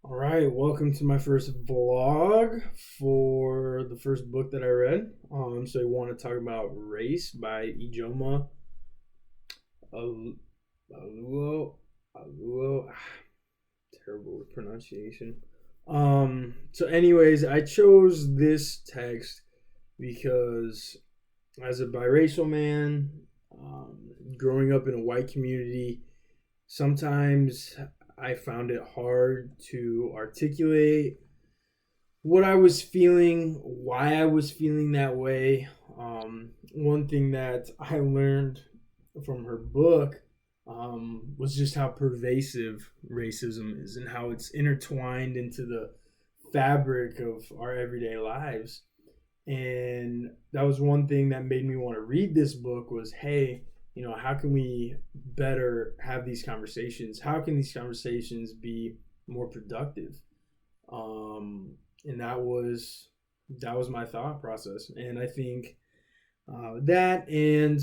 All right, welcome to my first vlog for the first book that I read. So I want to talk about Race by Ijoma Aluo. Aluo. Terrible pronunciation. So anyways, I chose this text because as a biracial man, growing up in a white community, sometimes I found it hard to articulate what I was feeling, why I was feeling that way. One thing that I learned from her book was just how pervasive racism is and how it's intertwined into the fabric of our everyday lives. And that was one thing that made me want to read this book was, hey, how can we better have these conversations? How can these conversations be more productive? And that was my thought process. And I think that and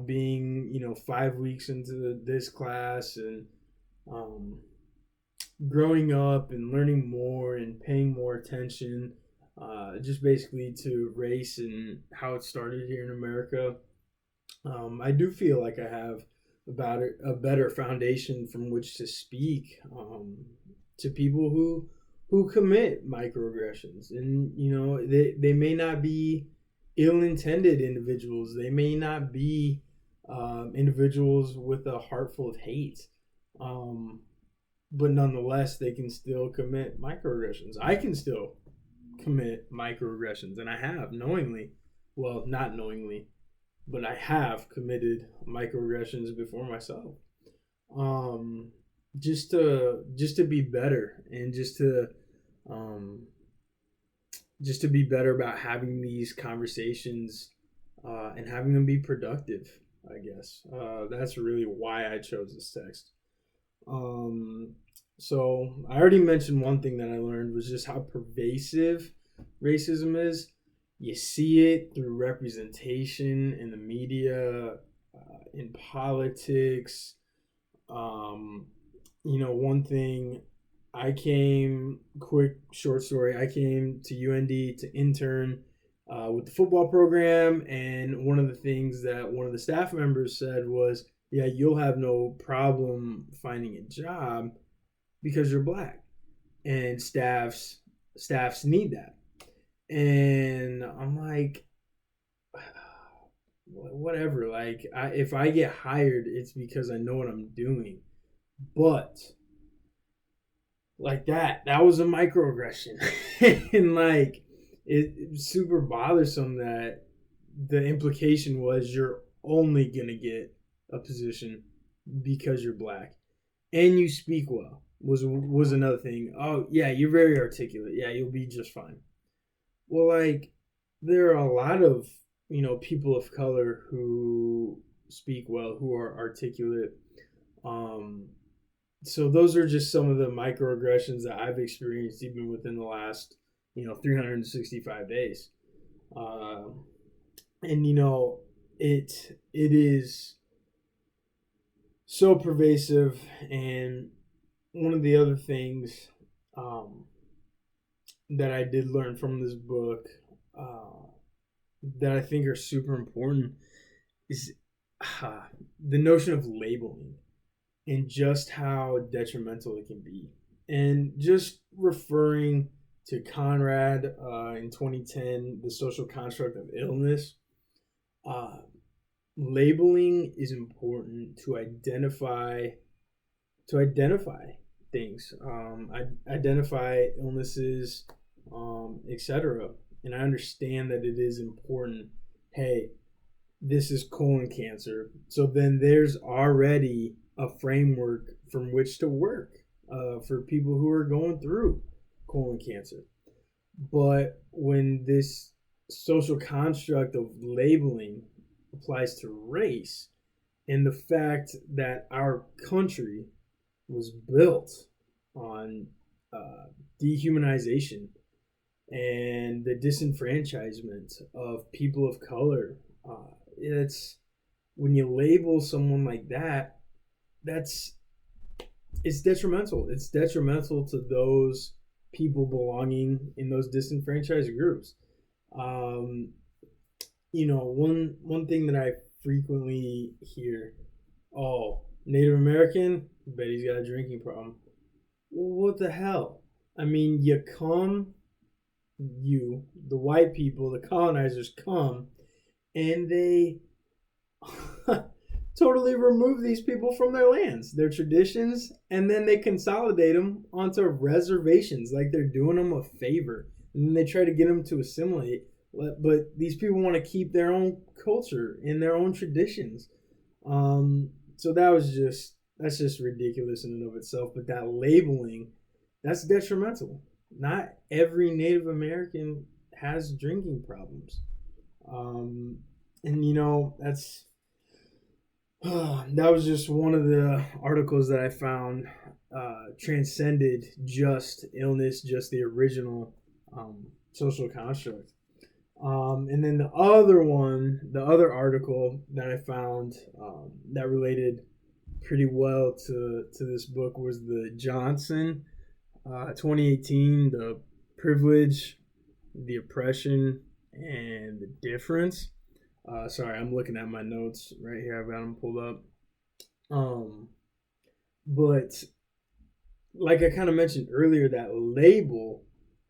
being 5 weeks into this class and um, growing up and learning more and paying more attention, just basically to race and how it started here in America. I do feel like I have about a better foundation from which to speak to people who commit microaggressions, and they may not be ill-intended individuals. They may not be individuals with a heart full of hate, um, but nonetheless, they can still commit microaggressions. I can still commit microaggressions, and I have knowingly, well, not knowingly, but I have committed microaggressions before myself. Um, just to be better and um, just to be better about having these conversations and having them be productive. I guess that's really why I chose this text. Um, so I already mentioned one thing that I learned was just how pervasive racism is. You see it through representation in the media, in politics. Um, one thing, quick short story, I came to UND to intern with the football program. And one of the things that one of the staff members said was, yeah, you'll have no problem finding a job because you're black. And staffs need that. And I'm like, whatever. Like, if I get hired, it's because I know what I'm doing. But like that was a microaggression, and like it's super bothersome that the implication was you're only gonna get a position because you're black and you speak well was another thing. Oh yeah, you're very articulate. Yeah, you'll be just fine. Well, like there are a lot of people of color who speak well, who are articulate. Um, so those are just some of the microaggressions that I've experienced even within the last 365 days. Uh, and it is so pervasive. And one of the other things um, that I did learn from this book uh, that I think are super important is the notion of labeling and just how detrimental it can be. And just referring to Conrad in 2010, The Social Construct of Illness, uh, labeling is important to identify things, identify illnesses, etc. And I understand that it is important. Hey, this is colon cancer. So then there's already a framework from which to work for people who are going through colon cancer. But when this social construct of labeling applies to race and the fact that our country was built on uh, dehumanization and the disenfranchisement of people of color, it's when you label someone like that, that's it's detrimental. It's detrimental to those people belonging in those disenfranchised groups. Um, one thing that I frequently hear, oh, Native American, bet he's got a drinking problem. Well, what the hell? I mean, the white people, the colonizers come, and they totally remove these people from their lands, their traditions, and then they consolidate them onto reservations like they're doing them a favor. And then they try to get them to assimilate. But these people want to keep their own culture and their own traditions. So that's just ridiculous in and of itself. But that labeling, that's detrimental. Not every Native American has drinking problems. And that's that was just one of the articles that I found transcended just illness, just the original social construct. And then the other article that I found that related pretty well to this book was the Johnson 2018, The Privilege, the Oppression, and the Difference. Sorry, I'm looking at my notes right here. I've got them pulled up. But like I kind of mentioned earlier, that label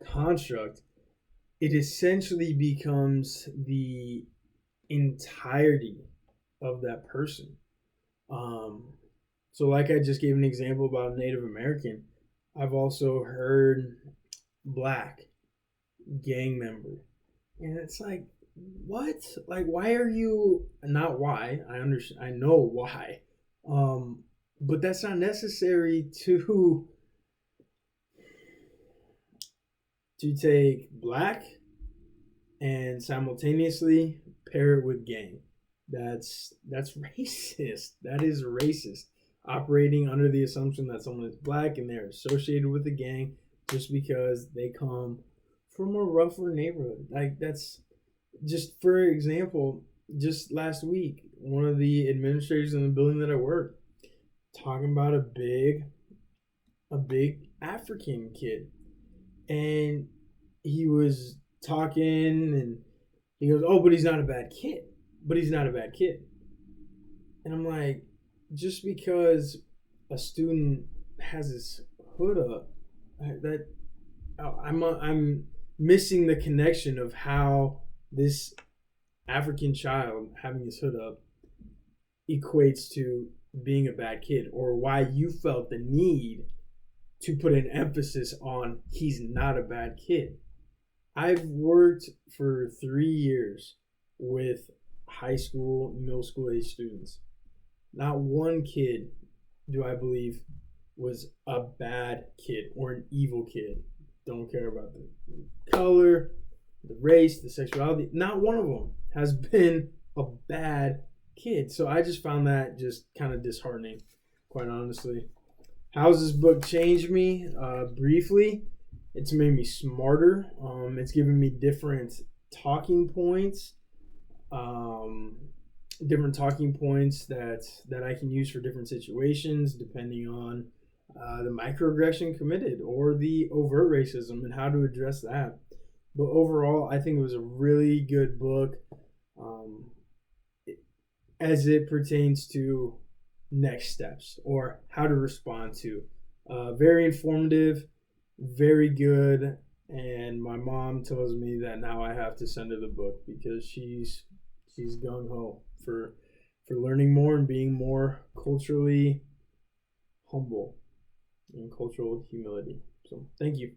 construct, it essentially becomes the entirety of that person. So like I just gave an example about a Native American, I've also heard black, gang member. And it's like, what? Like, why are you not why? I understand. I know why. But that's not necessary to take black and simultaneously pair it with gang. That's racist. That is racist. Operating under the assumption that someone is black and they're associated with the gang just because they come from a rougher neighborhood. Like, that's just, for example, just last week, one of the administrators in the building that I work talking about a big African kid, and he was talking and he goes, "Oh, but he's not a bad kid. But he's not a bad kid." And I'm like, just because a student has his hood up, that I'm missing the connection of how this African child having his hood up equates to being a bad kid, or why you felt the need to put an emphasis on he's not a bad kid. I've worked for 3 years with high school, middle school age students. Not one kid do I believe was a bad kid or an evil kid. Don't care about the color, the race, the sexuality. Not one of them has been a bad kid. So I just found that just kind of disheartening, quite honestly. How's this book changed me? Briefly, it's made me smarter. It's given me different talking points. Different talking points that I can use for different situations, depending on the microaggression committed or the overt racism and how to address that. But overall, I think it was a really good book as it pertains to next steps or how to respond to. Very informative, very good. And my mom tells me that now I have to send her the book because she's gung ho for learning more and being more culturally humble and cultural humility. So thank you.